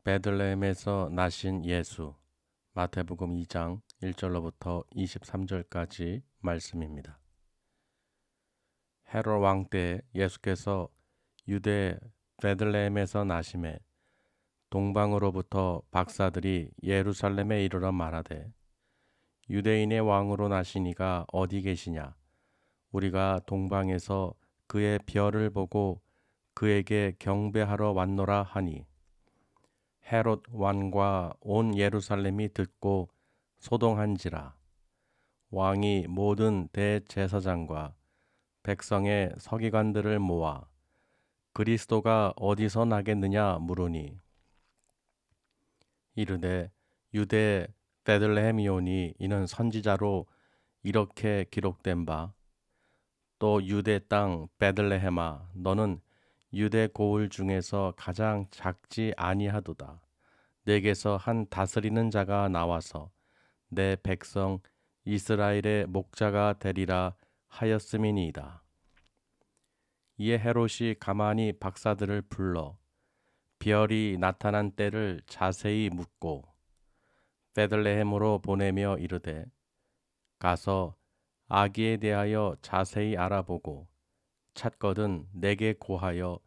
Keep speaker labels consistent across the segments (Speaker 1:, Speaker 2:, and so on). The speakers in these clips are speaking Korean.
Speaker 1: 베들레헴에서 나신 예수. 마태복음 2장 1절로부터 23절까지 말씀입니다. 헤롯 왕 때 예수께서 유대 베들레헴에서 나심에 동방으로부터 박사들이 예루살렘에 이르러 말하되 유대인의 왕으로 나시니가 어디 계시냐? 우리가 동방에서 그의 별을 보고 그에게 경배하러 왔노라 하니 헤롯 왕과 온 예루살렘이 듣고 소동한지라. 왕이 모든 대제사장과 백성의 서기관들을 모아 그리스도가 어디서 나겠느냐 물으니 이르되 유대 베들레헴이오니 이는 선지자로 이렇게 기록된 바 또 유대 땅 베들레헴아 너는 유대 고을 중에서 가장 작지 아니하도다. 내게서 한 다스리는 자가 나와서 내 백성 이스라엘의 목자가 되리라 하였음이니이다. 이에 헤롯이 가만히 박사들을 불러 별이 나타난 때를 자세히 묻고 베들레헴으로 보내며 이르되 가서 아기에 대하여 자세히 알아보고 찾거든 내게 고하여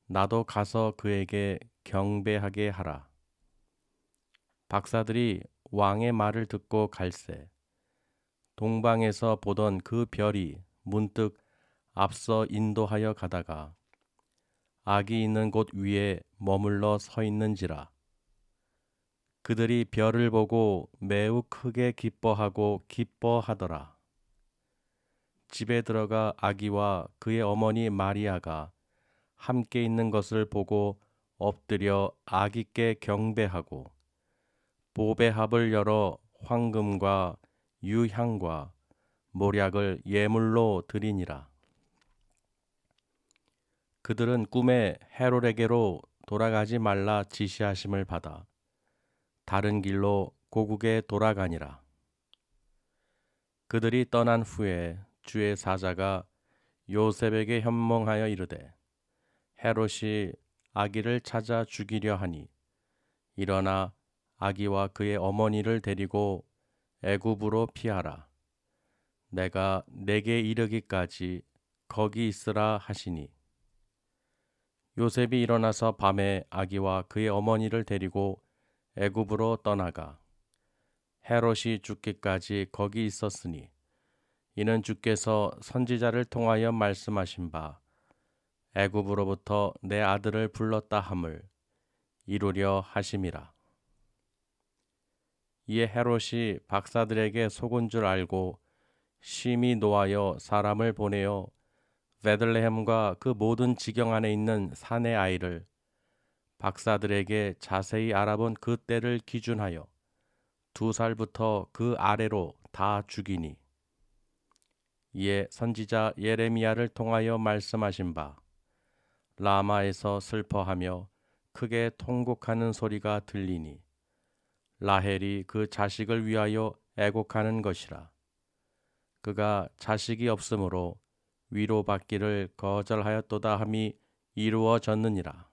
Speaker 1: 나도 가서 그에게 경배하게 하라. 박사들이 왕의 말을 듣고 갈새 동방에서 보던 그 별이 문득 앞서 인도하여 가다가 아기 있는 곳 위에 머물러 서 있는지라. 그들이 별을 보고 매우 크게 기뻐하더라. 집에 들어가 아기와 그의 어머니 마리아가 함께 있는 것을 보고 엎드려 아기께 경배하고 보배합을 열어 황금과 유향과 몰약을 예물로 드리니라. 그들은 꿈에 헤롯에게로 돌아가지 말라 지시하심을 받아 다른 길로 고국에 돌아가니라. 그들이 떠난 후에 주의 사자가 요셉에게 현몽하여 이르되 헤롯이 아기를 찾아 죽이려 하니 일어나 아기와 그의 어머니를 데리고 애굽으로 피하라. 내가 내게 이르기까지 거기 있으라 하시니 요셉이 일어나서 밤에 아기와 그의 어머니를 데리고 애굽으로 떠나가 헤롯이 죽기까지 거기 있었으니 이는 주께서 선지자를 통하여 말씀하신 바 애굽으로부터 내 아들을 불렀다 함을 이루려 하심이라. 이에 헤롯이 박사들에게 속은 줄 알고 심히 노하여 사람을 보내어 베들레헴과 그 모든 지경 안에 있는 산의 아이를 박사들에게 자세히 알아본 그 때를 기준하여 2살부터 그 아래로 다 죽이니 이에 선지자 예레미야를 통하여 말씀하신 바 라마에서 슬퍼하며 크게 통곡하는 소리가 들리니 라헬이 그 자식을 위하여 애곡하는 것이라. 그가 자식이 없으므로 위로받기를 거절하였도다 함이 이루어졌느니라.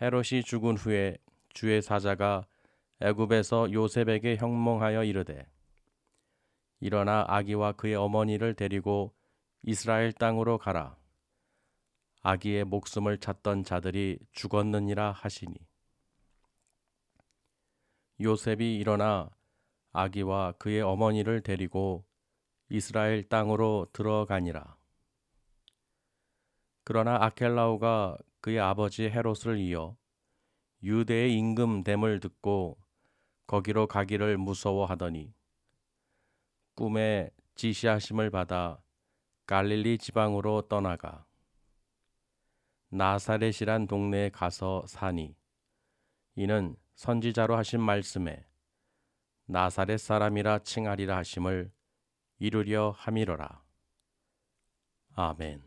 Speaker 1: 헤롯이 죽은 후에 주의 사자가 애굽에서 요셉에게 형몽하여 이르되 일어나 아기와 그의 어머니를 데리고 이스라엘 땅으로 가라. 아기의 목숨을 찾던 자들이 죽었느니라 하시니 요셉이 일어나 아기와 그의 어머니를 데리고 이스라엘 땅으로 들어가니라. 그러나 아켈라오가 그의 아버지 헤롯을 이어 유대의 임금됨을 듣고 거기로 가기를 무서워하더니 꿈에 지시하심을 받아 갈릴리 지방으로 떠나가 나사렛이란 동네에 가서 사니 이는 선지자로 하신 말씀에 나사렛 사람이라 칭하리라 하심을 이루려 함이로라. 아멘.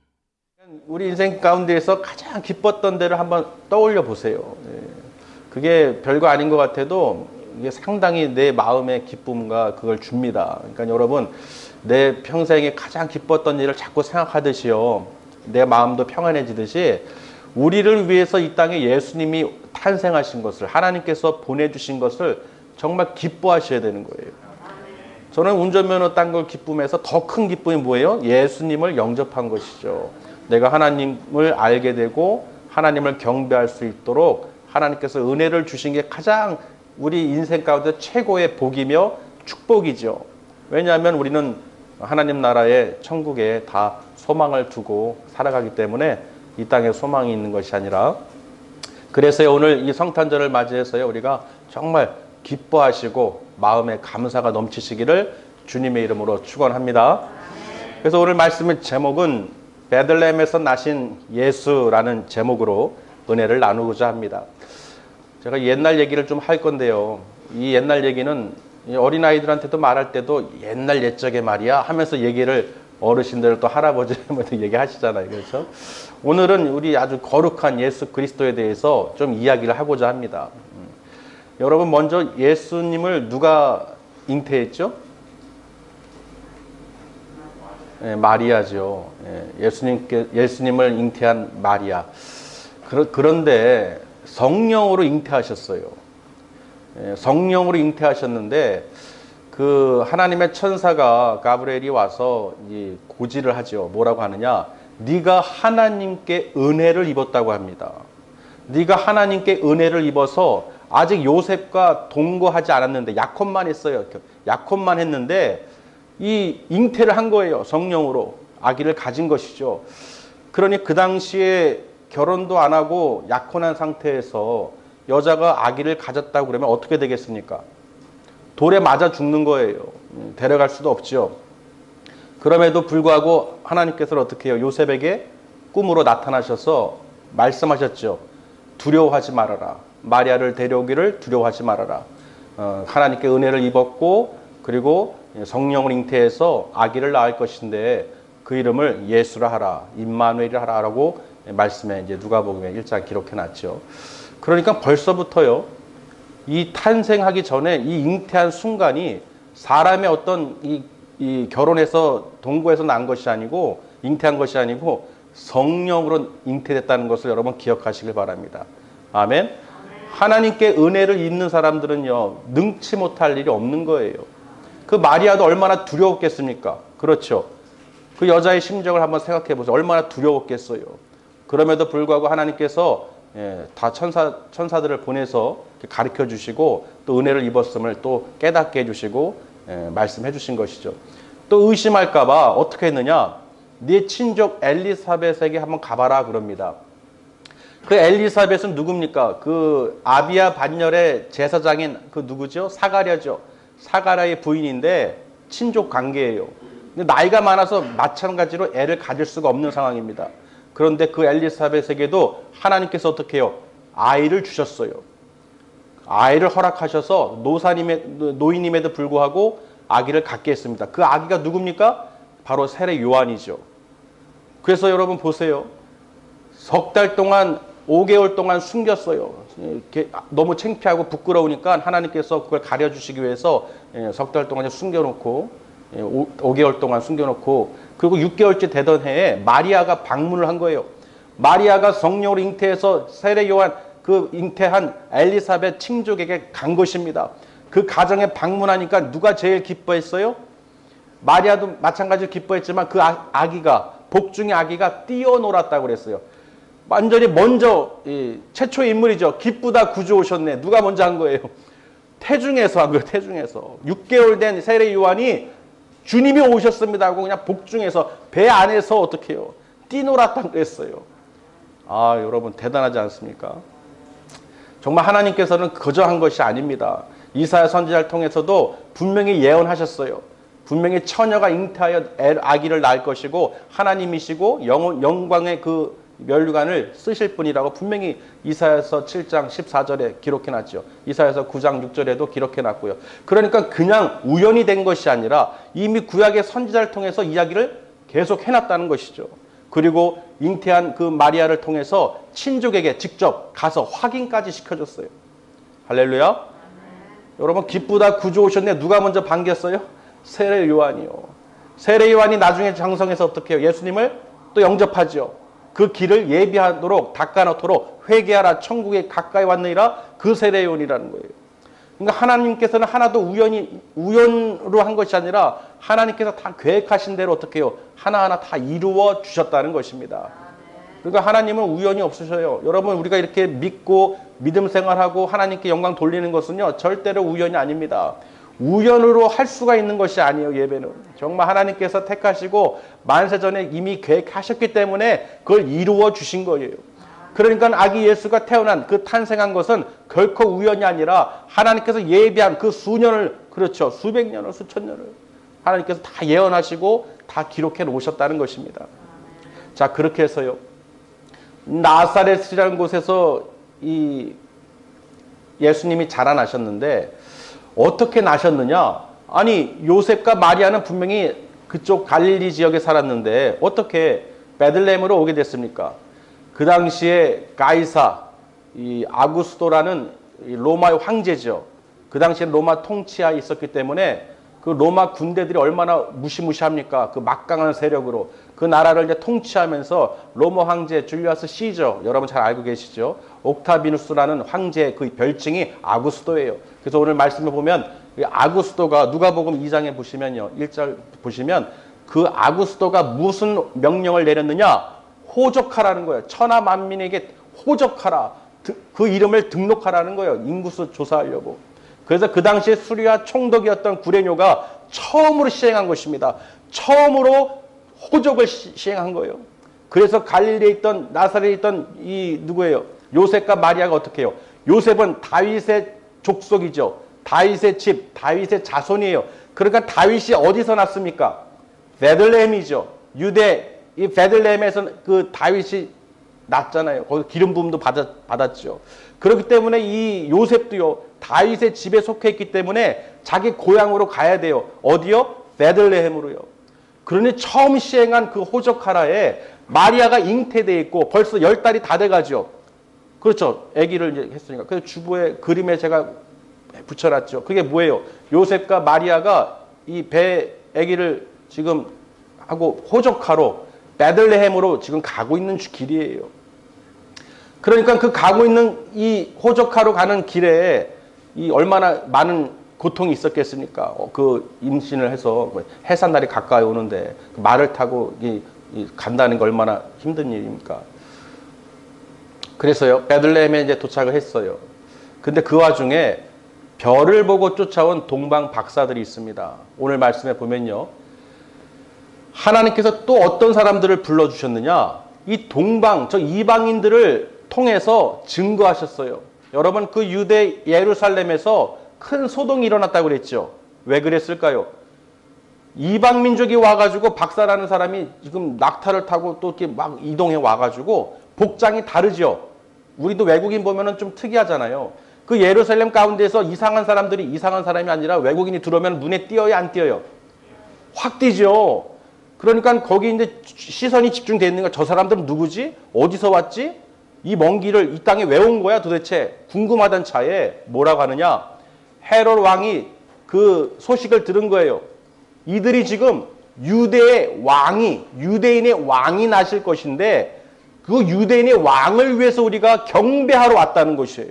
Speaker 2: 우리 인생 가운데에서 가장 기뻤던 데를 한번 떠올려 보세요. 그게 별거 아닌 것 같아도 이게 상당히 내 마음의 기쁨과 그걸 줍니다. 그러니까 여러분 내 평생에 가장 기뻤던 일을 자꾸 생각하듯이요. 내 마음도 평안해지듯이 우리를 위해서 이 땅에 예수님이 탄생하신 것을, 하나님께서 보내주신 것을 정말 기뻐하셔야 되는 거예요. 저는 운전면허 딴 걸 기쁨에서 더 큰 기쁨이 뭐예요? 예수님을 영접한 것이죠. 내가 하나님을 알게 되고 하나님을 경배할 수 있도록 하나님께서 은혜를 주신 게 가장 우리 인생 가운데 최고의 복이며 축복이죠. 왜냐하면 우리는 하나님 나라의 천국에 다 소망을 두고 살아가기 때문에 이 땅에 소망이 있는 것이 아니라, 그래서 오늘 이 성탄절을 맞이해서요, 우리가 정말 기뻐하시고 마음에 감사가 넘치시기를 주님의 이름으로 축원합니다. 그래서 오늘 말씀의 제목은 베들레헴에서 나신 예수라는 제목으로 은혜를 나누고자 합니다. 제가 옛날 얘기를 좀 할 건데요. 이 옛날 얘기는 어린아이들한테도 말할 때도 옛날 옛적의 말이야 하면서 얘기를, 어르신들 또 할아버지한테 얘기하시잖아요. 그렇죠? 오늘은 우리 아주 거룩한 예수 그리스도에 대해서 좀 이야기를 하고자 합니다. 여러분, 먼저 예수님을 누가 잉태했죠? 마리아죠. 예수님을 잉태한 마리아. 그런데 성령으로 잉태하셨어요. 성령으로 잉태하셨는데 그 하나님의 천사가 가브리엘이 와서 이제 고지를 하죠. 뭐라고 하느냐? 네가 하나님께 은혜를 입었다고 합니다. 네가 하나님께 은혜를 입어서 아직 요셉과 동거하지 않았는데 약혼만 했어요. 약혼만 했는데 이 잉태를 한 거예요. 성령으로 아기를 가진 것이죠. 그러니 그 당시에 결혼도 안 하고 약혼한 상태에서 여자가 아기를 가졌다고 그러면 어떻게 되겠습니까? 돌에 맞아 죽는 거예요. 데려갈 수도 없죠. 그럼에도 불구하고 하나님께서는 어떻게 해요? 요셉에게 꿈으로 나타나셔서 말씀하셨죠. 두려워하지 말아라. 마리아를 데려오기를 두려워하지 말아라. 하나님께 은혜를 입었고 그리고 성령을 잉태해서 아기를 낳을 것인데 그 이름을 예수라 하라, 임마누엘이라 하라라고 말씀에 이제 누가복음에 1장 기록해 놨죠. 그러니까 벌써부터요, 이 탄생하기 전에 이 잉태한 순간이 사람의 어떤 이 결혼해서 동거해서 난 것이 아니고 잉태한 것이 아니고 성령으로 잉태됐다는 것을 여러분 기억하시길 바랍니다. 아멘. 하나님께 은혜를 입는 사람들은요, 능치 못할 일이 없는 거예요. 그 마리아도 얼마나 두려웠겠습니까? 그렇죠. 그 여자의 심정을 한번 생각해 보세요. 얼마나 두려웠겠어요. 그럼에도 불구하고 하나님께서 다 천사들을 보내서 가르쳐 주시고 또 은혜를 입었음을 또 깨닫게 해주시고 말씀해 주신 것이죠. 또 의심할까 봐 어떻게 했느냐? 네 친족 엘리사벳에게 한번 가봐라 그럽니다. 그 엘리사벳은 누굽니까? 그 아비야 반열의 제사장인 그 누구죠? 사가랴죠. 사가랴의 부인인데 친족 관계예요. 근데 나이가 많아서 마찬가지로 애를 가질 수가 없는 상황입니다. 그런데 그 엘리사벳에게도 하나님께서 어떻게 해요? 아이를 주셨어요. 아이를 허락하셔서 노인임에도 불구하고 아기를 갖게 했습니다. 그 아기가 누굽니까? 바로 세례 요한이죠. 그래서 여러분 보세요. 석 달 동안 5개월 동안 숨겼어요. 너무 창피하고 부끄러우니까 하나님께서 그걸 가려주시기 위해서 석 달 동안 숨겨놓고 5개월 동안 숨겨놓고 그리고 6개월째 되던 해에 마리아가 방문을 한 거예요. 마리아가 성령으로 잉태해서 세례 요한 그 잉태한 엘리사벳 친족에게 간 것입니다. 그 가정에 방문하니까 누가 제일 기뻐했어요? 마리아도 마찬가지로 기뻐했지만 그 아기가, 복중의 아기가 뛰어놀았다고 그랬어요. 완전히 먼저 최초의 인물이죠. 기쁘다 구주 오셨네. 누가 먼저 한 거예요? 태중에서 한 거예요. 태중에서. 6개월 된 세례 요한이 주님이 오셨습니다 하고 그냥 복중에서 배 안에서 어떻게 해요? 뛰놀았다고 그랬어요. 아, 여러분 대단하지 않습니까? 정말 하나님께서는 거저 한 것이 아닙니다. 이사야 선지자를 통해서도 분명히 예언하셨어요. 분명히 처녀가 잉태하여 아기를 낳을 것이고 하나님이시고 영광의 그 멸류관을 쓰실 분이라고 분명히 이사야서 7장 14절에 기록해놨죠. 이사야서 9장 6절에도 기록해놨고요. 그러니까 그냥 우연히 된 것이 아니라 이미 구약의 선지자를 통해서 이야기를 계속 해놨다는 것이죠. 그리고 잉태한 그 마리아를 통해서 친족에게 직접 가서 확인까지 시켜줬어요. 할렐루야. 여러분 기쁘다 구주 오셨네. 누가 먼저 반겼어요? 세례 요한이요. 세례 요한이 나중에 장성해서 어떻게 해요? 예수님을 또 영접하죠. 그 길을 예비하도록 닦아놓도록 회개하라 천국에 가까이 왔느니라 그 세례요원이라는 거예요. 그러니까 하나님께서는 하나도 우연으로 한 것이 아니라 하나님께서 다 계획하신 대로 어떻게 해요? 하나하나 다 이루어 주셨다는 것입니다. 그러니까 하나님은 우연이 없으셔요. 여러분 우리가 이렇게 믿고 믿음 생활하고 하나님께 영광 돌리는 것은요 절대로 우연이 아닙니다. 우연으로 할 수가 있는 것이 아니에요. 예배는 정말 하나님께서 택하시고 만세전에 이미 계획하셨기 때문에 그걸 이루어 주신 거예요. 그러니까 아기 예수가 태어난 그 탄생한 것은 결코 우연이 아니라 하나님께서 예비한 그 수년을 그렇죠. 수백 년을 수천 년을 하나님께서 다 예언하시고 다 기록해 놓으셨다는 것입니다. 자 그렇게 해서요. 나사렛이라는 곳에서 이 예수님이 자라나셨는데 어떻게 나셨느냐? 아니 요셉과 마리아는 분명히 그쪽 갈릴리 지역에 살았는데 어떻게 베들레헴으로 오게 됐습니까? 그 당시에 가이사, 이 아구스도라는 이 로마의 황제죠. 그 당시에 로마 통치하에 있었기 때문에 그 로마 군대들이 얼마나 무시무시합니까? 그 막강한 세력으로 그 나라를 이제 통치하면서 로마 황제 줄리아스 시저 여러분 잘 알고 계시죠? 옥타비누스라는 황제 그 별칭이 아구스도예요. 그래서 오늘 말씀을 보면 아구스도가 누가복음 2장에 보시면요. 1절 보시면 그 아구스도가 무슨 명령을 내렸느냐? 호적하라는 거예요. 천하 만민에게 호적하라. 그 이름을 등록하라는 거예요. 인구수 조사하려고. 그래서 그 당시에 수리와 총독이었던 구레뇨가 처음으로 시행한 것입니다. 처음으로 호적을 시행한 거예요. 그래서 갈릴리에 있던 나사렛에 있던 이 누구예요? 요셉과 마리아가 어떻게 해요? 요셉은 다윗의 족속이죠. 다윗의 집, 다윗의 자손이에요. 그러니까 다윗이 어디서 났습니까? 베들레헴이죠. 유대 이 베들레헴에서 그 다윗이 났잖아요. 거기 기름 부음도 받았죠. 그렇기 때문에 이 요셉도요. 다윗의 집에 속해 있기 때문에 자기 고향으로 가야 돼요. 어디요? 베들레헴으로요. 그러니 처음 시행한 그 호적하라에 마리아가 잉태되어 있고 벌써 10달이 다 돼가죠. 그렇죠. 아기를 이제 했으니까. 그래서 주부의 그림에 제가 붙여놨죠. 그게 뭐예요? 요셉과 마리아가 이 배 아기를 지금 하고 호적하러 베들레헴으로 지금 가고 있는 길이에요. 그러니까 그 가고 있는 이 호적하러 가는 길에 이 얼마나 많은 고통이 있었겠습니까? 그 임신을 해서 해산날이 가까이 오는데 그 말을 타고 간다는 게 얼마나 힘든 일입니까? 그래서요 베들레헴에 이제 도착을 했어요. 근데 그 와중에 별을 보고 쫓아온 동방 박사들이 있습니다. 오늘 말씀에 보면요. 하나님께서 또 어떤 사람들을 불러주셨느냐? 이 동방, 저 이방인들을 통해서 증거하셨어요. 여러분 그 유대 예루살렘에서 큰 소동이 일어났다고 그랬죠. 왜 그랬을까요? 이방 민족이 와가지고 박사라는 사람이 지금 낙타를 타고 또 이렇게 막 이동해 와가지고 복장이 다르죠. 우리도 외국인 보면은 좀 특이하잖아요. 그 예루살렘 가운데서 이상한 사람들이 이상한 사람이 아니라 외국인이 들어오면 눈에 띄어요, 안 띄어요? 확 띄죠. 그러니까 거기 이제 시선이 집중되어 있는 거야. 저 사람들은 누구지? 어디서 왔지? 이 먼 길을 이 땅에 왜 온 거야 도대체? 궁금하던 차에 뭐라고 하느냐? 헤롯 왕이 그 소식을 들은 거예요. 이들이 지금 유대의 왕이, 유대인의 왕이 나실 것인데 그 유대인의 왕을 위해서 우리가 경배하러 왔다는 것이에요.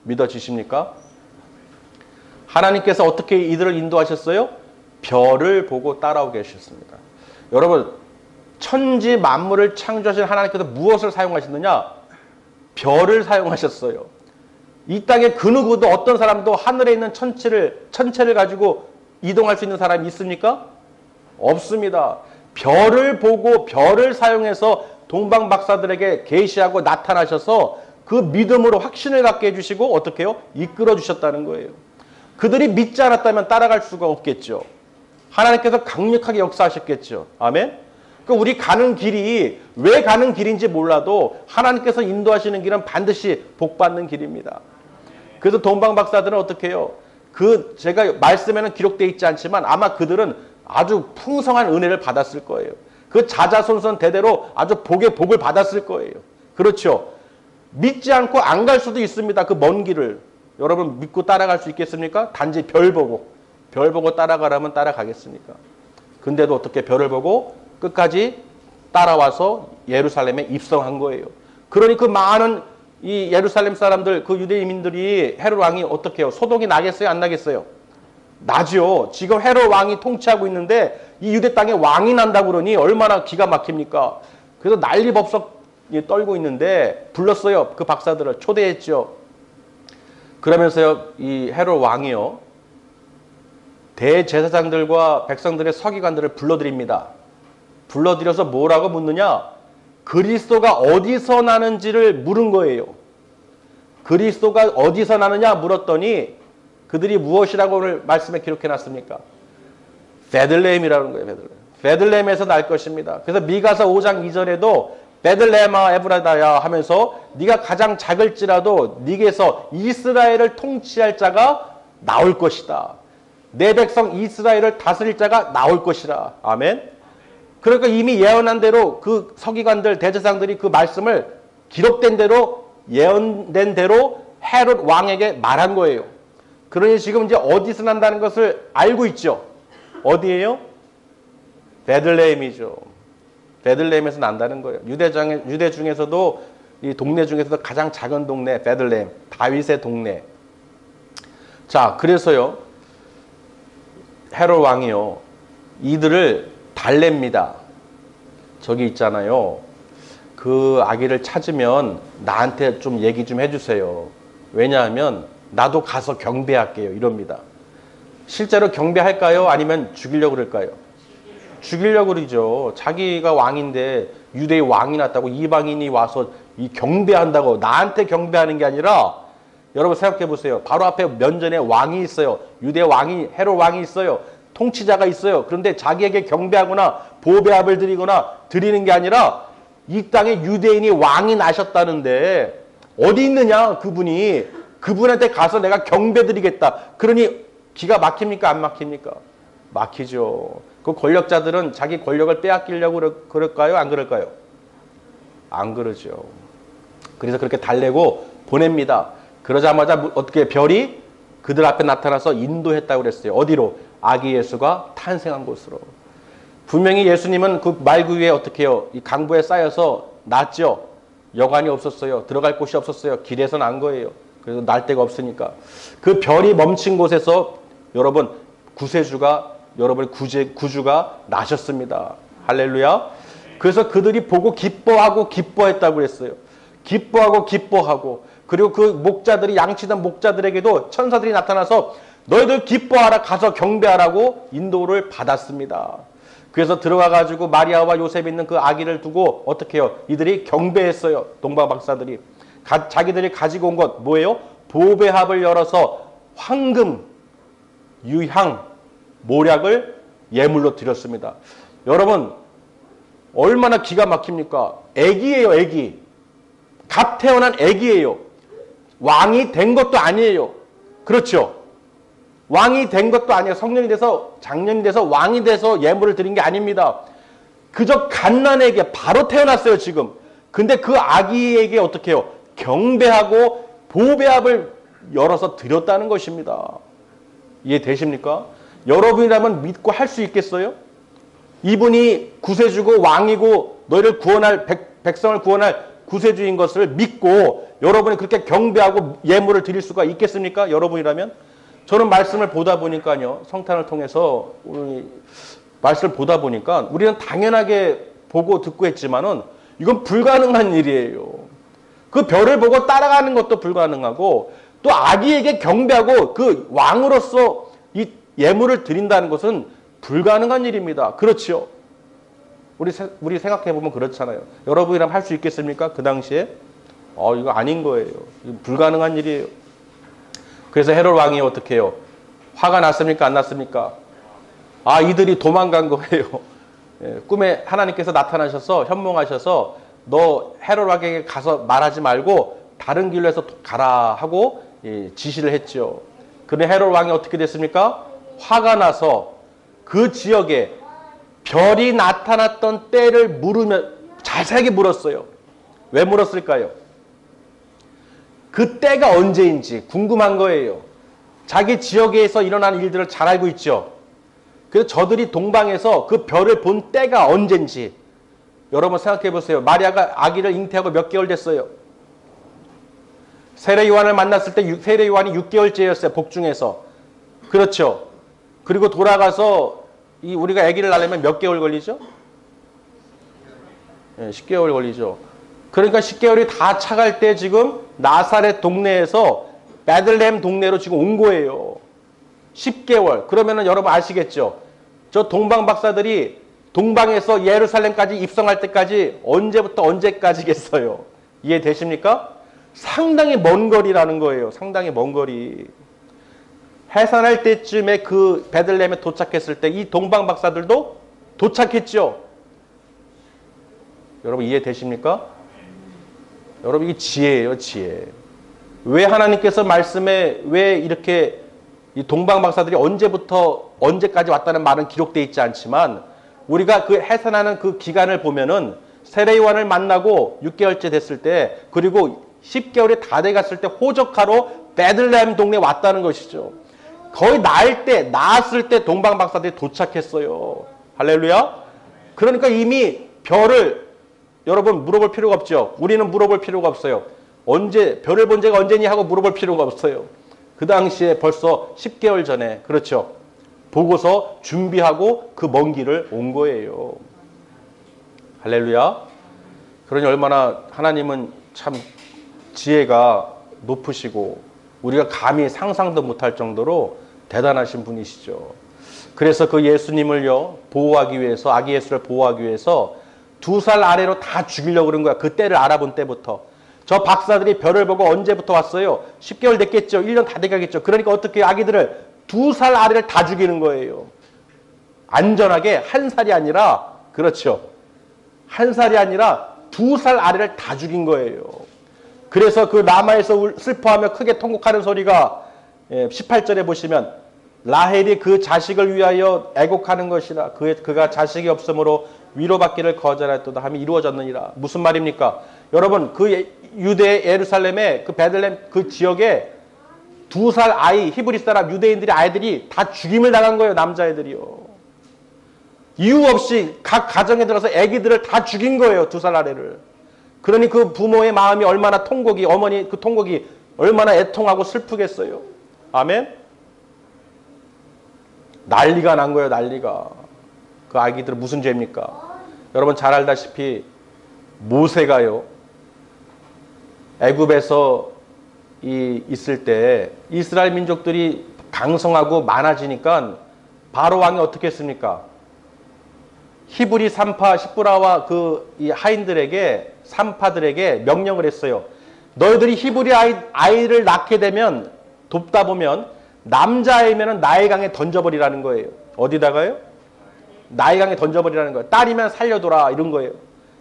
Speaker 2: 믿어지십니까? 하나님께서 어떻게 이들을 인도하셨어요? 별을 보고 따라오게 하셨습니다. 여러분, 천지 만물을 창조하신 하나님께서 무엇을 사용하셨느냐? 별을 사용하셨어요. 이 땅에 그 누구도 어떤 사람도 하늘에 있는 천체를 가지고 이동할 수 있는 사람이 있습니까? 없습니다. 별을 보고 별을 사용해서 동방 박사들에게 계시하고 나타나셔서 그 믿음으로 확신을 갖게 해주시고 어떻게 해요? 이끌어 주셨다는 거예요. 그들이 믿지 않았다면 따라갈 수가 없겠죠. 하나님께서 강력하게 역사하셨겠죠. 아멘? 그러니까 우리 가는 길이 왜 가는 길인지 몰라도 하나님께서 인도하시는 길은 반드시 복받는 길입니다. 그래서 동방 박사들은 어떻게 해요? 제가 말씀에는 기록되어 있지 않지만 아마 그들은 아주 풍성한 은혜를 받았을 거예요. 그 자자손손 대대로 아주 복의 복을 받았을 거예요. 그렇죠? 믿지 않고 안 갈 수도 있습니다. 그 먼 길을. 여러분 믿고 따라갈 수 있겠습니까? 단지 별 보고 따라가라면 따라가겠습니까? 근데도 어떻게 별을 보고 끝까지 따라와서 예루살렘에 입성한 거예요. 그러니 그 많은 이 예루살렘 사람들, 그 유대인민들이 헤롯 왕이 어떻게 해요? 소동이 나겠어요? 안 나겠어요? 나죠. 지금 헤롯 왕이 통치하고 있는데 이 유대 땅에 왕이 난다고 그러니 얼마나 기가 막힙니까? 그래서 난리법석 떨고 있는데 불렀어요. 그 박사들을 초대했죠. 그러면서요, 이 헤롯 왕이요, 대제사장들과 백성들의 서기관들을 불러드립니다. 불러들여서 뭐라고 묻느냐? 그리스도가 어디서 나는지를 물은 거예요. 그리스도가 어디서 나느냐 물었더니 그들이 무엇이라고 오늘 말씀에 기록해 놨습니까? 베들레헴이라는 거예요. 베들레헴에서 날 것입니다. 그래서 미가서 5장 2절에도 베들레헴아 에브라다야 하면서 네가 가장 작을지라도 네게서 이스라엘을 통치할 자가 나올 것이다. 내 백성 이스라엘을 다스릴 자가 나올 것이라. 아멘. 그러니까 이미 예언한 대로 그 서기관들, 대제사장들이 그 말씀을 기록된 대로, 예언된 대로 헤롯 왕에게 말한 거예요. 그러니 지금 이제 어디서 난다는 것을 알고 있죠. 어디예요? 베들레헴이죠. 베들레헴에서 난다는 거예요. 유대 중에서도, 이 동네 중에서도 가장 작은 동네 베들레헴, 다윗의 동네. 자, 그래서요, 헤롯 왕이요, 이들을 달랩니다. 저기 있잖아요. 그 아기를 찾으면 나한테 좀 얘기 좀 해주세요. 왜냐하면 나도 가서 경배할게요. 이럽니다. 실제로 경배할까요? 아니면 죽이려고 그럴까요? 죽이려고 그러죠. 자기가 왕인데 유대의 왕이 났다고 이방인이 와서 이 경배한다고, 나한테 경배하는 게 아니라, 여러분 생각해 보세요. 바로 앞에 면전에 왕이 있어요. 유대 왕이, 헤롯 왕이 있어요. 통치자가 있어요. 그런데 자기에게 경배하거나 보배합을 드리거나 드리는 게 아니라 이 땅에 유대인이 왕이 나셨다는데 어디 있느냐 그분이, 그분한테 가서 내가 경배 드리겠다. 그러니 기가 막힙니까? 안 막힙니까? 막히죠. 그 권력자들은 자기 권력을 빼앗기려고 그럴까요? 안 그럴까요? 안 그러죠. 그래서 그렇게 달래고 보냅니다. 그러자마자 어떻게 별이 그들 앞에 나타나서 인도했다고 그랬어요. 어디로? 아기 예수가 탄생한 곳으로. 분명히 예수님은 그 말구 위에 어떻게 해요? 이 강보에 쌓여서 났죠. 여관이 없었어요. 들어갈 곳이 없었어요. 길에서 난 거예요. 그래서 날 데가 없으니까. 그 별이 멈춘 곳에서 여러분 구세주가, 여러분 구주가 나셨습니다. 할렐루야. 그래서 그들이 보고 기뻐하고 기뻐했다고 그랬어요. 기뻐하고 기뻐하고. 그리고 그 목자들이, 양치던 목자들에게도 천사들이 나타나서 너희들 기뻐하라, 가서 경배하라고 인도를 받았습니다. 그래서 들어가가지고 마리아와 요셉이 있는 그 아기를 두고 어떻게 해요? 이들이 경배했어요. 동방 박사들이. 자기들이 가지고 온 것 뭐예요? 보배합을 열어서 황금, 유향, 모략을 예물로 드렸습니다. 여러분 얼마나 기가 막힙니까? 애기예요, 애기. 갓 태어난 애기예요. 왕이 된 것도 아니에요. 그렇죠? 왕이 된 것도 아니에요. 성령이 돼서, 장년이 돼서, 왕이 돼서 예물을 드린 게 아닙니다. 그저 갓난에게 바로 태어났어요, 지금. 근데 그 아기에게 어떻게 해요? 경배하고 보배합을 열어서 드렸다는 것입니다. 이해되십니까? 여러분이라면 믿고 할 수 있겠어요? 이분이 구세주고 왕이고 너희를 구원할, 백성을 구원할 구세주인 것을 믿고 여러분이 그렇게 경배하고 예물을 드릴 수가 있겠습니까? 여러분이라면? 저는 말씀을 보다 보니까요, 성탄을 통해서 말씀을 보다 보니까 우리는 당연하게 보고 듣고 했지만은 이건 불가능한 일이에요. 그 별을 보고 따라가는 것도 불가능하고 또 아기에게 경배하고 그 왕으로서 이 예물을 드린다는 것은 불가능한 일입니다. 그렇죠? 우리 생각해 보면 그렇잖아요. 여러분이라면 할 수 있겠습니까? 그 당시에? 이거 아닌 거예요. 이거 불가능한 일이에요. 그래서 헤롯 왕이 어떻게 해요? 화가 났습니까? 안 났습니까? 이들이 도망간 거예요. 꿈에 하나님께서 나타나셔서 현몽하셔서 너 헤롯 왕에게 가서 말하지 말고 다른 길로 해서 가라 하고 지시를 했죠. 그런데 헤롯 왕이 어떻게 됐습니까? 화가 나서 그 지역에 별이 나타났던 때를 물으며 자세하게 물었어요. 왜 물었을까요? 그 때가 언제인지 궁금한 거예요. 자기 지역에서 일어난 일들을 잘 알고 있죠. 그래서 저들이 동방에서 그 별을 본 때가 언젠지 여러분 생각해 보세요. 마리아가 아기를 잉태하고 몇 개월 됐어요? 세례 요한을 만났을 때 세례 요한이 6개월째였어요. 복중에서. 그렇죠. 그리고 돌아가서 우리가 아기를 낳으려면 몇 개월 걸리죠? 10개월 걸리죠. 그러니까 10개월이 다 차갈 때 지금 나사렛 동네에서 베들레헴 동네로 지금 온 거예요. 10개월. 그러면은 여러분 아시겠죠? 저 동방 박사들이 동방에서 예루살렘까지 입성할 때까지 언제부터 언제까지겠어요? 이해되십니까? 상당히 먼 거리라는 거예요. 상당히 먼 거리. 해산할 때쯤에 그 베들레헴에 도착했을 때 이 동방 박사들도 도착했죠. 여러분 이해되십니까? 여러분 이게 지혜예요, 지혜. 왜 하나님께서 말씀에 왜 이렇게 이 동방 박사들이 언제부터 언제까지 왔다는 말은 기록되어 있지 않지만 우리가 그 해산하는 그 기간을 보면은 세례 요한을 만나고 6개월째 됐을 때 그리고 10개월이 다 돼갔을 때 호적하러 베들레헴 동네에 왔다는 것이죠. 거의 낳았을 때 동방 박사들이 도착했어요. 할렐루야. 그러니까 이미 별을 여러분 물어볼 필요가 없죠. 우리는 물어볼 필요가 없어요. 언제 별을 본 지가 언제니 하고 물어볼 필요가 없어요. 그 당시에 벌써 10개월 전에 그렇죠. 보고서 준비하고 그 먼 길을 온 거예요. 할렐루야. 그러니 얼마나 하나님은 참 지혜가 높으시고 우리가 감히 상상도 못할 정도로 대단하신 분이시죠. 그래서 그 예수님을요 보호하기 위해서 아기 예수를 보호하기 위해서 2살 아래로 다 죽이려고 그런 거야. 그 때를 알아본 때부터. 저 박사들이 별을 보고 언제부터 왔어요? 10개월 됐겠죠. 1년 다 돼가겠죠. 그러니까 어떻게 아기들을 2살 아래를 다 죽이는 거예요. 안전하게 1살이 아니라 그렇죠. 1살이 아니라 2살 아래를 다 죽인 거예요. 그래서 그 라마에서 슬퍼하며 크게 통곡하는 소리가 18절에 보시면 라헬이 그 자식을 위하여 애곡하는 것이라 그가 자식이 없으므로 위로받기를 거절했도다 함이 이루어졌느니라. 무슨 말입니까? 여러분 그 유대 예루살렘의 그 베들레헴 그 지역에 2살 아이 히브리 사람 유대인들이 아이들이 다 죽임을 당한 거예요. 남자애들이요. 이유 없이 각 가정에 들어서 아기들을 다 죽인 거예요. 2살 아래를. 그러니 그 부모의 마음이 얼마나 통곡이 어머니 그 통곡이 얼마나 애통하고 슬프겠어요. 아멘. 난리가 난 거예요. 난리가. 그 아기들은 무슨 죄입니까? 여러분 잘 알다시피 모세가요. 애굽에서 있을 때 이스라엘 민족들이 강성하고 많아지니까 바로 왕이 어떻게 했습니까? 히브리 산파 시브라와 이 하인들에게 산파들에게 명령을 했어요. 너희들이 히브리 아이를 낳게 되면 돕다 보면 남자아이면 나일강에 던져버리라는 거예요. 어디다가요? 나일강에 던져버리라는 거예요. 딸이면 살려둬라 이런 거예요.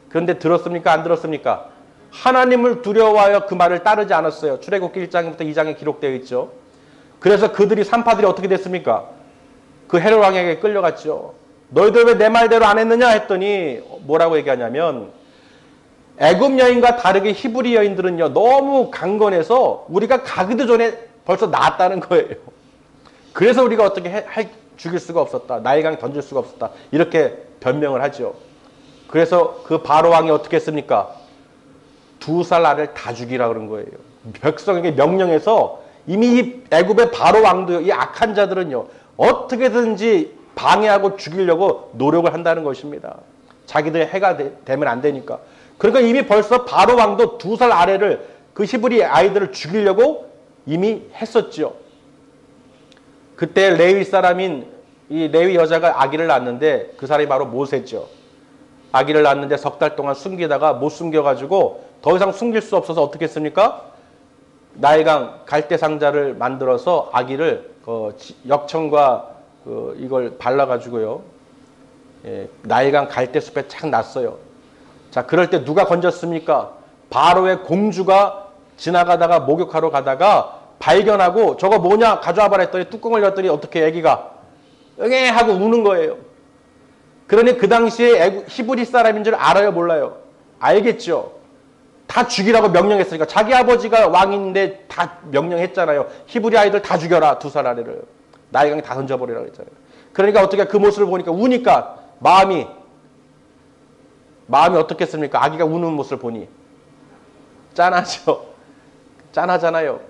Speaker 2: 그런데 들었습니까? 안 들었습니까? 하나님을 두려워하여 그 말을 따르지 않았어요. 출애굽기 1장부터 2장에 기록되어 있죠. 그래서 그들이 산파들이 어떻게 됐습니까? 그 헤롯 왕에게 끌려갔죠. 너희들 왜 내 말대로 안 했느냐 했더니 뭐라고 얘기하냐면 애굽 여인과 다르게 히브리 여인들은요 너무 강건해서 우리가 가기도 전에 벌써 낳았다는 거예요. 그래서 우리가 어떻게 죽일 수가 없었다. 나일강에 던질 수가 없었다. 이렇게 변명을 하죠. 그래서 그 바로 왕이 어떻게 했습니까? 2살 아래를 다 죽이라 그런 거예요. 백성에게 명령해서 이미 이 애굽의 바로 왕도 이 악한 자들은요 어떻게든지 방해하고 죽이려고 노력을 한다는 것입니다. 자기들의 해가 되면 안 되니까. 그러니까 이미 벌써 바로 왕도 2살 아래를 그 히브리 아이들을 죽이려고 이미 했었죠. 그때 레위 사람인 이 레위 여자가 아기를 낳았는데 그 사람이 바로 모세죠. 아기를 낳았는데 석 달 동안 숨기다가 못 숨겨가지고 더 이상 숨길 수 없어서 어떻게 했습니까? 나일강 갈대 상자를 만들어서 아기를 역청과 이걸 발라가지고요. 나일강 갈대 숲에 착 놨어요. 자, 그럴 때 누가 건졌습니까? 바로의 공주가 지나가다가 목욕하러 가다가 발견하고 저거 뭐냐 가져와 봐라 했더니 뚜껑을 열었더니 어떻게 애기가 응애 하고 우는 거예요. 그러니 그 당시에 히브리 사람인 줄 알아요 몰라요? 알겠죠. 다 죽이라고 명령했으니까 자기 아버지가 왕인데 다 명령했잖아요. 히브리 아이들 다 죽여라 2살 아래를. 나일강에 다 던져버리라고 했잖아요. 그러니까 어떻게 그 모습을 보니까 우니까 마음이 마음이 어떻겠습니까? 아기가 우는 모습을 보니. 짠하죠. 짠하잖아요.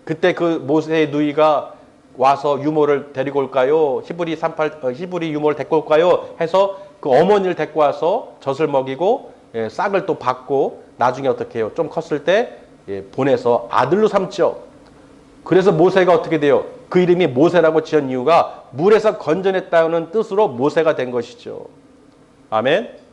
Speaker 2: 그때 그 모세의 누이가 와서 유모를 데리고 올까요? 히브리 유모를 데리고 올까요? 해서 그 어머니를 데리고 와서 젖을 먹이고 싹을 또 받고 나중에 어떻게 해요? 좀 컸을 때 보내서 아들로 삼죠. 그래서 모세가 어떻게 돼요? 그 이름이 모세라고 지은 이유가 물에서 건져냈다는 뜻으로 모세가 된 것이죠. 아멘.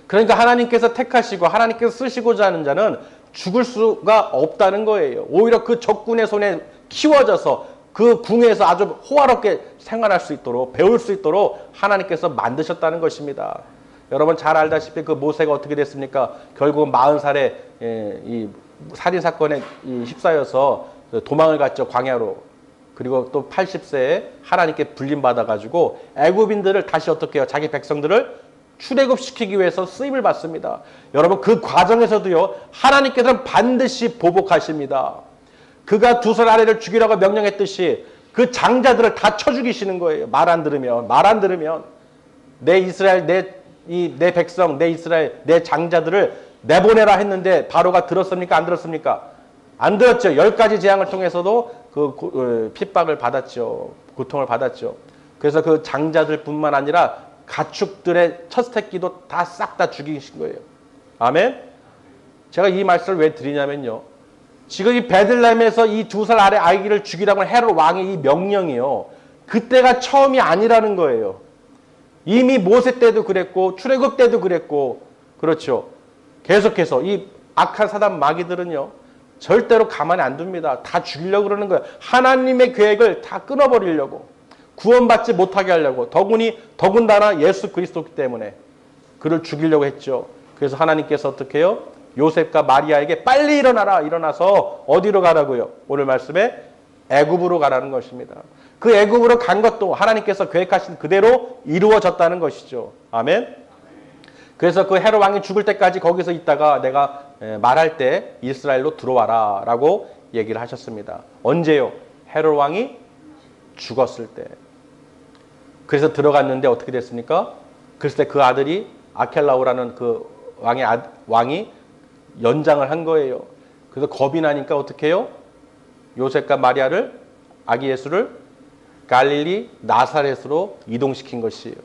Speaker 2: 그러니까 하나님께서 택하시고 하나님께서 쓰시고자 하는 자는 죽을 수가 없다는 거예요. 오히려 그 적군의 손에 키워져서 그 궁에서 아주 호화롭게 생활할 수 있도록 배울 수 있도록 하나님께서 만드셨다는 것입니다. 여러분 잘 알다시피 그 모세가 어떻게 됐습니까? 결국은 40살에 이 살인사건에 휩싸여서 도망을 갔죠. 광야로. 그리고 또 80세에 하나님께 불림받아가지고 애굽인들을 다시 어떻게 해요? 자기 백성들을 출애굽시키기 위해서 쓰임을 받습니다. 여러분 그 과정에서도요. 하나님께서는 반드시 보복하십니다. 그가 두 살 아래를 죽이라고 명령했듯이 그 장자들을 다 쳐 죽이시는 거예요. 말 안 들으면 내 이스라엘 내 백성 내 이스라엘 내 장자들을 내보내라 했는데 바로가 들었습니까? 안 들었습니까? 안 들었죠. 10가지 재앙을 통해서도 그 핍박을 받았죠. 고통을 받았죠. 그래서 그 장자들뿐만 아니라 가축들의 첫 새끼도 다 싹 다 죽이신 거예요. 아멘. 제가 이 말씀을 왜 드리냐면요. 지금 이 베들레헴에서 이 2살 아래 아기를 죽이라고 하는 헤롯 왕의 이 명령이요. 그때가 처음이 아니라는 거예요. 이미 모세 때도 그랬고 출애굽 때도 그랬고 그렇죠. 계속해서 이 악한 사단 마귀들은요. 절대로 가만히 안 둡니다. 다 죽이려고 그러는 거예요. 하나님의 계획을 다 끊어버리려고. 구원받지 못하게 하려고. 더군다나 예수 그리스도기 때문에 그를 죽이려고 했죠. 그래서 하나님께서 어떻게 해요? 요셉과 마리아에게 빨리 일어나라. 일어나서 어디로 가라고요? 오늘 말씀에 애굽으로 가라는 것입니다. 그 애굽으로 간 것도 하나님께서 계획하신 그대로 이루어졌다는 것이죠. 아멘. 그래서 그 헤롯 왕이 죽을 때까지 거기서 있다가 내가 말할 때 이스라엘로 들어와라 라고 얘기를 하셨습니다. 언제요? 헤롯 왕이 죽었을 때. 그래서 들어갔는데 어떻게 됐습니까? 그랬을 때 그 아들이 아켈라오라는 그 왕이 연장을 한 거예요. 그래서 겁이 나니까 어떻게 해요? 요셉과 마리아를 아기 예수를 갈릴리 나사렛으로 이동시킨 것이에요.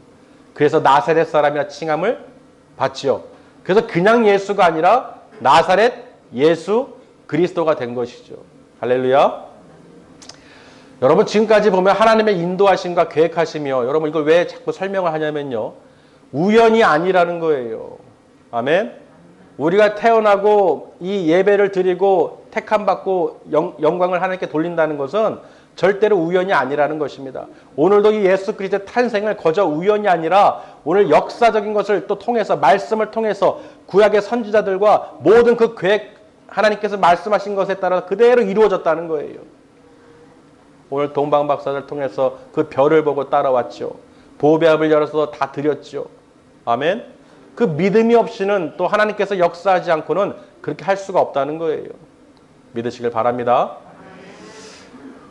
Speaker 2: 그래서 나사렛 사람이라 칭함을 받지요. 그래서 그냥 예수가 아니라 나사렛 예수 그리스도가 된 것이죠. 할렐루야. 여러분 지금까지 보면 하나님의 인도하심과 계획하시며 여러분 이걸 왜 자꾸 설명을 하냐면요. 우연이 아니라는 거예요. 아멘. 우리가 태어나고 이 예배를 드리고 택함 받고 영광을 하나님께 돌린다는 것은 절대로 우연이 아니라는 것입니다. 오늘도 이 예수 그리스도의 탄생을 거저 우연이 아니라 오늘 역사적인 것을 또 통해서 말씀을 통해서 구약의 선지자들과 모든 그 계획 하나님께서 말씀하신 것에 따라 그대로 이루어졌다는 거예요. 오늘 동방박사를 통해서 그 별을 보고 따라왔죠. 보배합을 열어서 다 드렸죠. 아멘. 그 믿음이 없이는 또 하나님께서 역사하지 않고는 그렇게 할 수가 없다는 거예요. 믿으시길 바랍니다.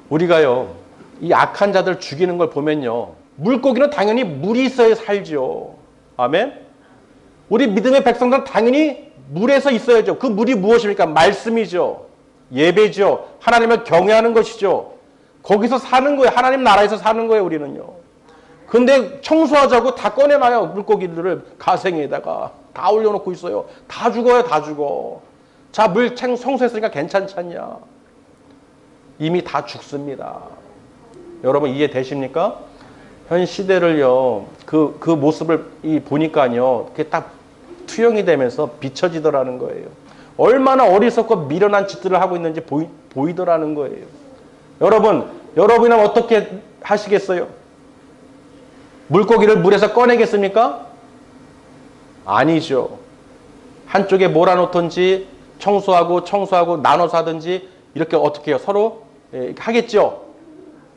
Speaker 2: 우리가요, 이 악한 자들 죽이는 걸 보면요, 물고기는 당연히 물이 있어야 살죠. 아멘. 우리 믿음의 백성들은 당연히 물에서 있어야죠. 그 물이 무엇입니까? 말씀이죠. 예배죠. 하나님을 경외하는 것이죠. 거기서 사는 거예요. 하나님 나라에서 사는 거예요, 우리는요. 근데 청소하자고 다 꺼내놔요. 물고기들을 가생에다가 다 올려놓고 있어요. 다 죽어요. 다 죽어. 자, 물 청소했으니까 괜찮지 않냐. 이미 다 죽습니다. 여러분 이해되십니까? 현 시대를요. 그 모습을 보니까요. 그게 딱 투영이 되면서 비춰지더라는 거예요. 얼마나 어리석고 미련한 짓들을 하고 있는지 보이더라는 거예요. 여러분이라면 어떻게 하시겠어요? 물고기를 물에서 꺼내겠습니까? 아니죠. 한쪽에 몰아놓든지 청소하고 나눠서 하든지 이렇게 어떻게 해요? 서로 하겠죠.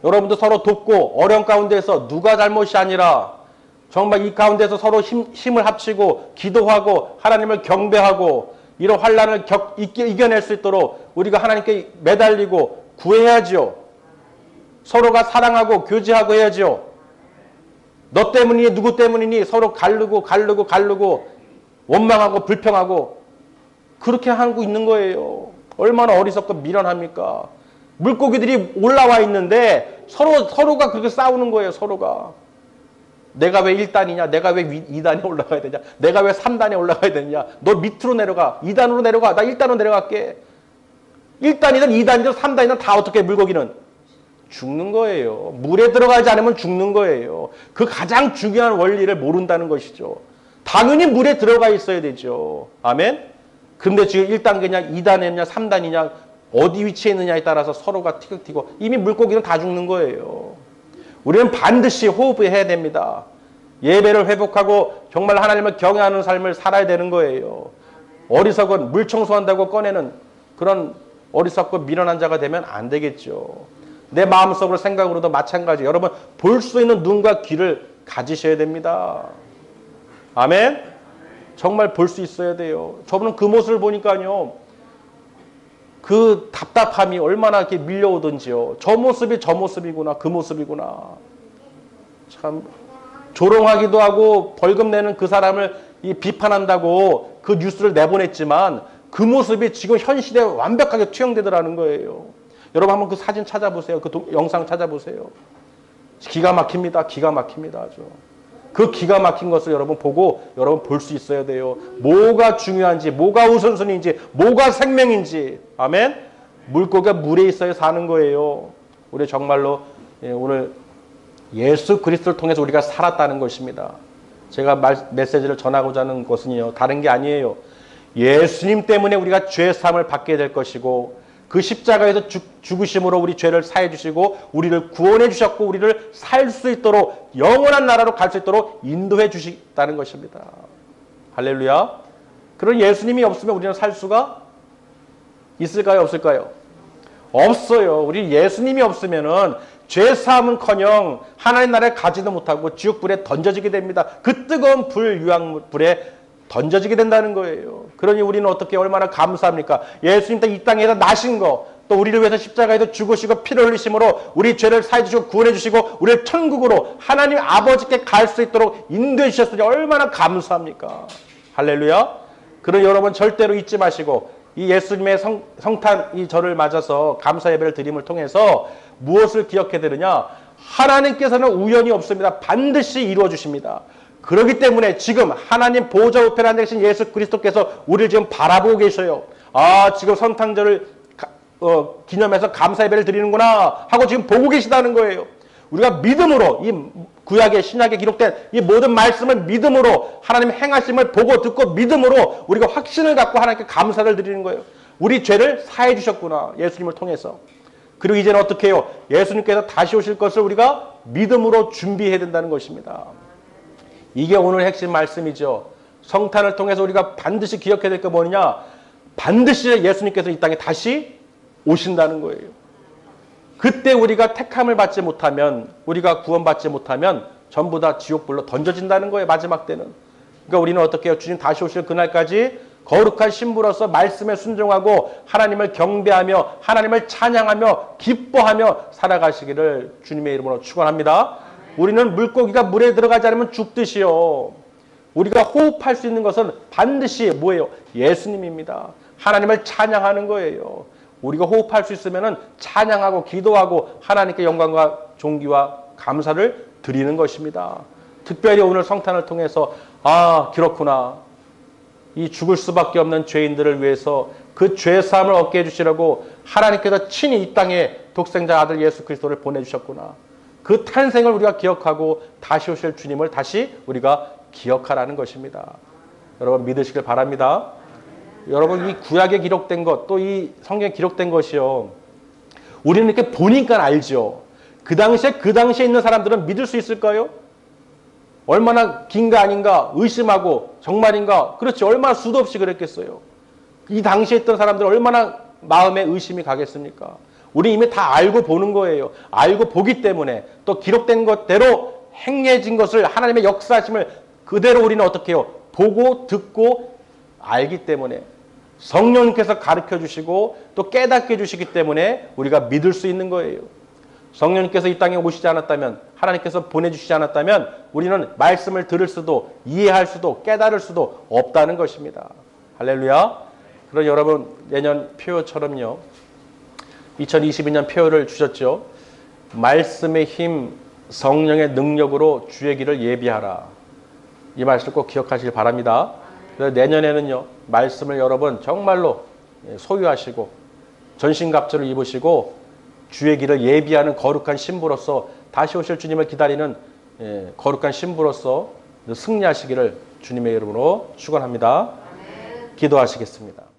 Speaker 2: 여러분도 서로 돕고 어려운 가운데서 누가 잘못이 아니라 정말 이 가운데서 서로 힘을 합치고 기도하고 하나님을 경배하고 이런 환난을 이겨낼 수 있도록 우리가 하나님께 매달리고 구해야죠. 서로가 사랑하고 교제하고 해야죠. 너 때문이니 누구 때문이니 서로 가르고 원망하고 불평하고 그렇게 하고 있는 거예요. 얼마나 어리석고 미련합니까? 물고기들이 올라와 있는데 서로가 그렇게 싸우는 거예요. 서로가. 내가 왜 1단이냐? 내가 왜 2단에 올라가야 되냐? 내가 왜 3단에 올라가야 되냐? 너 밑으로 내려가. 2단으로 내려가. 나 1단으로 내려갈게. 1단이든 2단이든 3단이든 다 어떻게 물고기는 죽는 거예요. 물에 들어가지 않으면 죽는 거예요. 그 가장 중요한 원리를 모른다는 것이죠. 당연히 물에 들어가 있어야 되죠. 아멘? 근데 지금 1단계냐, 2단이냐, 3단이냐, 어디 위치에 있느냐에 따라서 서로가 티격튀고 이미 물고기는 다 죽는 거예요. 우리는 반드시 호흡해야 됩니다. 예배를 회복하고 정말 하나님을 경외하는 삶을 살아야 되는 거예요. 어리석은 물 청소한다고 꺼내는 그런 어리석고 미련한 자가 되면 안 되겠죠. 내 마음속으로 생각으로도 마찬가지. 여러분 볼 수 있는 눈과 귀를 가지셔야 됩니다. 아멘? 정말 볼 수 있어야 돼요. 저분은 그 모습을 보니까요. 그 답답함이 얼마나 이렇게 밀려오던지요. 저 모습이 저 모습이구나. 그 모습이구나. 참 조롱하기도 하고 벌금 내는 그 사람을 비판한다고 그 뉴스를 내보냈지만 그 모습이 지금 현 시대에 완벽하게 투영되더라는 거예요. 여러분 한번 그 사진 찾아보세요. 그 영상 찾아보세요. 기가 막힙니다. 기가 막힙니다. 아주. 그 기가 막힌 것을 여러분 보고 여러분 볼 수 있어야 돼요. 뭐가 중요한지, 뭐가 우선순위인지, 뭐가 생명인지. 아멘? 물고기가 물에 있어야 사는 거예요. 우리 정말로 오늘 예수 그리스도를 통해서 우리가 살았다는 것입니다. 제가 메시지를 전하고자 하는 것은요. 다른 게 아니에요. 예수님 때문에 우리가 죄사함을 받게 될 것이고 그 십자가에서 죽으심으로 우리 죄를 사해 주시고 우리를 구원해 주셨고 우리를 살 수 있도록 영원한 나라로 갈 수 있도록 인도해 주시다는 것입니다. 할렐루야. 그런 예수님이 없으면 우리는 살 수가 있을까요? 없을까요? 없어요. 우리 예수님이 없으면은 죄사함은커녕 하나님 나라에 가지도 못하고 지옥불에 던져지게 됩니다. 그 뜨거운 유황불에 던져지게 된다는 거예요. 그러니 우리는 어떻게 얼마나 감사합니까? 예수님 이 땅에서 나신 거, 또 우리를 위해서 십자가에서 죽으시고 피를 흘리심으로 우리 죄를 사해 주시고 구원해 주시고 우리를 천국으로 하나님 아버지께 갈 수 있도록 인도해 주셨으니 얼마나 감사합니까? 할렐루야. 그러니 여러분 절대로 잊지 마시고 이 예수님의 성탄 이 절을 맞아서 감사 예배를 드림을 통해서 무엇을 기억해야 되느냐? 하나님께서는 우연이 없습니다. 반드시 이루어 주십니다. 그렇기 때문에 지금 하나님 보좌 우편에 앉아 계신 예수 그리스도께서 우리를 지금 바라보고 계셔요. 아, 지금 성탄절을 기념해서 감사 예배를 드리는구나 하고 지금 보고 계시다는 거예요. 우리가 믿음으로 이 구약의 신약에 기록된 이 모든 말씀을 믿음으로 하나님 행하심을 보고 듣고 믿음으로 우리가 확신을 갖고 하나님께 감사를 드리는 거예요. 우리 죄를 사해 주셨구나. 예수님을 통해서. 그리고 이제는 어떻게 해요? 예수님께서 다시 오실 것을 우리가 믿음으로 준비해야 된다는 것입니다. 이게 오늘 핵심 말씀이죠. 성탄을 통해서 우리가 반드시 기억해야 될 게 뭐냐? 반드시 예수님께서 이 땅에 다시 오신다는 거예요. 그때 우리가 택함을 받지 못하면, 우리가 구원받지 못하면 전부 다 지옥불로 던져진다는 거예요. 마지막 때는. 그러니까 우리는 어떻게 해요? 주님 다시 오실 그날까지 거룩한 신부로서 말씀에 순종하고 하나님을 경배하며 하나님을 찬양하며 기뻐하며 살아가시기를 주님의 이름으로 축원합니다. 우리는 물고기가 물에 들어가지 않으면 죽듯이요. 우리가 호흡할 수 있는 것은 반드시 뭐예요? 예수님입니다. 하나님을 찬양하는 거예요. 우리가 호흡할 수 있으면 찬양하고 기도하고 하나님께 영광과 존귀와 감사를 드리는 것입니다. 특별히 오늘 성탄을 통해서 아, 그렇구나. 이 죽을 수밖에 없는 죄인들을 위해서 그 죄사함을 얻게 해주시려고 하나님께서 친히 이 땅에 독생자 아들 예수 그리스도를 보내주셨구나. 그 탄생을 우리가 기억하고 다시 오실 주님을 다시 우리가 기억하라는 것입니다. 여러분 믿으시길 바랍니다. 여러분 이 구약에 기록된 것, 또 이 성경에 기록된 것이요. 우리는 이렇게 보니까 알죠. 그 당시에 있는 사람들은 믿을 수 있을까요? 얼마나 긴가 아닌가 의심하고 정말인가 그렇지 얼마나 수도 없이 그랬겠어요. 이 당시에 있던 사람들은 얼마나 마음에 의심이 가겠습니까? 우리 이미 다 알고 보는 거예요. 알고 보기 때문에 또 기록된 것대로 행해진 것을 하나님의 역사하심을 그대로 우리는 어떻게 해요? 보고 듣고 알기 때문에 성령님께서 가르쳐 주시고 또 깨닫게 해주시기 때문에 우리가 믿을 수 있는 거예요. 성령님께서 이 땅에 오시지 않았다면, 하나님께서 보내주시지 않았다면 우리는 말씀을 들을 수도 이해할 수도 깨달을 수도 없다는 것입니다. 할렐루야. 그럼 여러분 내년 표처럼요. 2022년 표를 주셨죠. 말씀의 힘, 성령의 능력으로 주의 길을 예비하라. 이 말씀을 꼭 기억하시길 바랍니다. 그래서 내년에는요. 말씀을 여러분 정말로 소유하시고 전신갑주를 입으시고 주의 길을 예비하는 거룩한 신부로서 다시 오실 주님을 기다리는 거룩한 신부로서 승리하시기를 주님의 이름으로 축원합니다. 기도하시겠습니다.